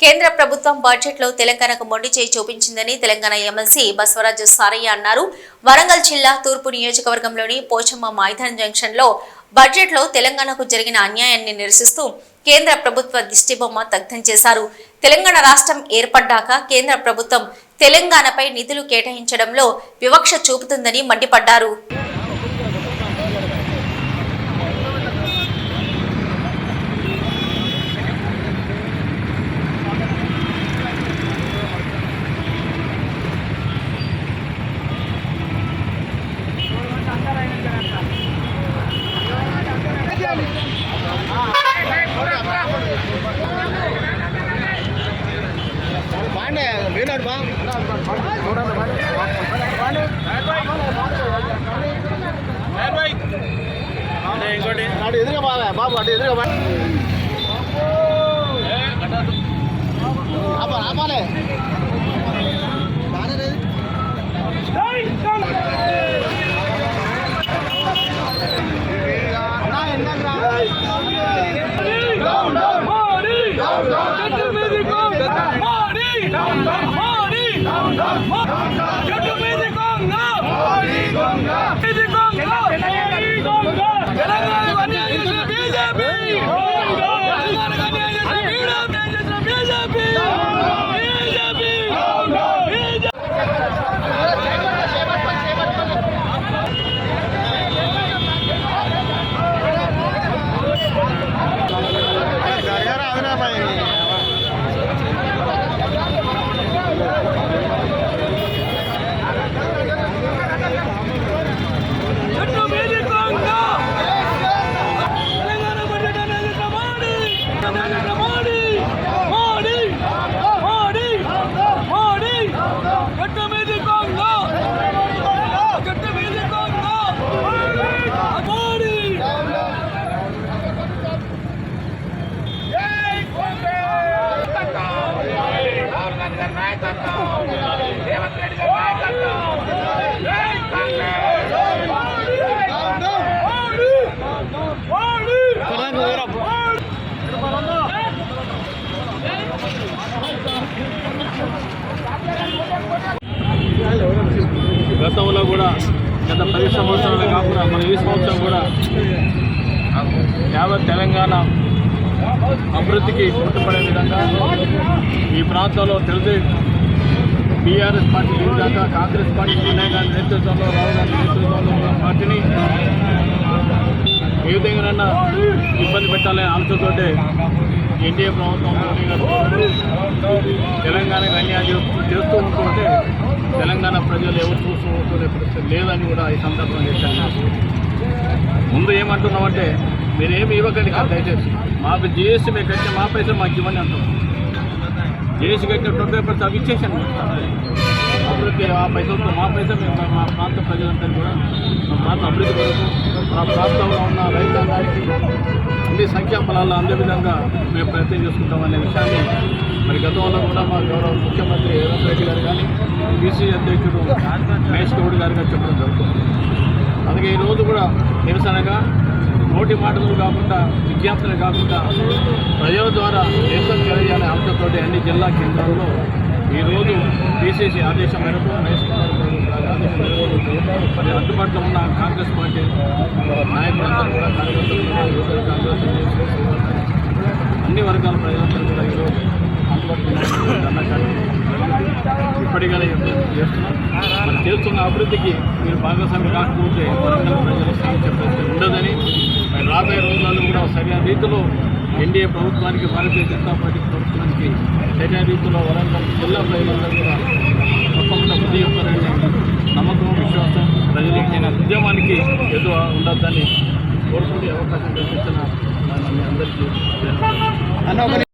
కేంద్ర ప్రభుత్వం బడ్జెట్లో తెలంగాణకు మొండి చేయి చూపించిందని తెలంగాణ ఎమ్మెల్సీ బసవరాజు సారయ్య అన్నారు. వరంగల్ జిల్లా తూర్పు నియోజకవర్గంలోని పోచమ్మ మైదాన్ జంక్షన్లో బడ్జెట్లో తెలంగాణకు జరిగిన అన్యాయాన్ని నిరసిస్తూ కేంద్ర ప్రభుత్వ దిష్టిబొమ్మ దగ్ధం చేశారు. తెలంగాణ రాష్ట్రం ఏర్పడ్డాక కేంద్ర ప్రభుత్వం తెలంగాణపై నిధులు కేటాయించడంలో వివక్ష చూపుతుందని మండిపడ్డారు. బాబు అటు ఎదురుగా ఆపాలే గతంలో కూడా గత 10 సంవత్సరాలు కాకుండా మన ఈ సంవత్సరం కూడా యావత్ తెలంగాణ అభివృద్ధికి గుర్తుపడే విధంగా ఈ ప్రాంతంలో తెలుగు బీఆర్ఎస్ పార్టీ లేదాకా కాంగ్రెస్ పార్టీ సోనియా గాంధీ నేతృత్వంలో రాహుల్ గాంధీ నేతృత్వంలో ఉన్న పార్టీని ఏ విధంగానైనా ఇబ్బంది పెట్టాలనే ఆలోచనతోటే ఎన్డీఏ ప్రభుత్వం తెలంగాణకు అన్యాయం చేస్తూ ఉంటుంటే తెలంగాణ ప్రజలు ఎవరు చూసుకునే పరిస్థితి లేదని కూడా ఈ సందర్భంగా చెప్పాను. ముందు ఏమంటున్నామంటే మీరేమి ఇవ్వకండి కాదు, దయచేసి మాకు జిఎస్టీ మేము కట్టిన మా పైసలు మాకు ఇవ్వని అంటున్నాం. జిఎస్టీ కట్టిన 20% అవి ఇచ్చేసాను. అభివృద్ధి ఆ పైసలతో మా పైసలు మేము మా ప్రాంత ప్రజలంతా కూడా మా ప్రాంత అభివృద్ధి కొరకు మా ప్రాంతంలో ఉన్న రైతాంగానికి అన్ని సంఖ్యాబలాల్లో అందే విధంగా మేము ప్రయత్నం చేసుకుంటామనే విషయాన్ని మరి గతంలో కూడా మా గౌరవ ముఖ్యమంత్రి రేవంత్ రెడ్డి గారు కానీ బీసీ అధ్యక్షుడు మహేష్ గౌడ్ గారు కానీ చెప్పడం జరుగుతుంది. అలాగే ఈరోజు కూడా నిరసనగా నోటి మాటలు కాకుండా విజ్ఞాపనలు కాకుండా ప్రజల ద్వారా దేశం తెలియాలనే అంశంతో అన్ని జిల్లా కేంద్రాల్లో ఈరోజు బీసీసీ ఆదేశం మేరకు మహేష్ మరి అందుబాటులో ఉన్న కాంగ్రెస్ పార్టీ నాయకులందరూ కూడా కార్యకర్తలు కూడా కాంగ్రెస్ అన్ని వర్గాల ప్రజలందరూ కూడా ఈరోజు అందుబాటులో ఇప్పటికైనా చేస్తున్నాం. మరి చేస్తున్న అభివృద్ధికి మీరు భాగస్వామి కాకపోతే వరంగల్ ప్రజలు చెప్పేసి ఉండదని మరి రాబోయే రోజుల్లో కూడా సరైన రీతిలో ఎన్డీఏ ప్రభుత్వానికి భారతీయ జనతా పార్టీ ప్రభుత్వానికి సరైన రీతిలో వరంగల్ జిల్లా ప్రజలందరూ కూడా తప్పకుండా బుద్ధి చెప్తారని నమ్మకం విశ్వాసం ప్రజలు నేను ఉద్యమానికి ఎదురు ఉండొద్దని కోరుకునే అవకాశం కల్పించిన అందరికీ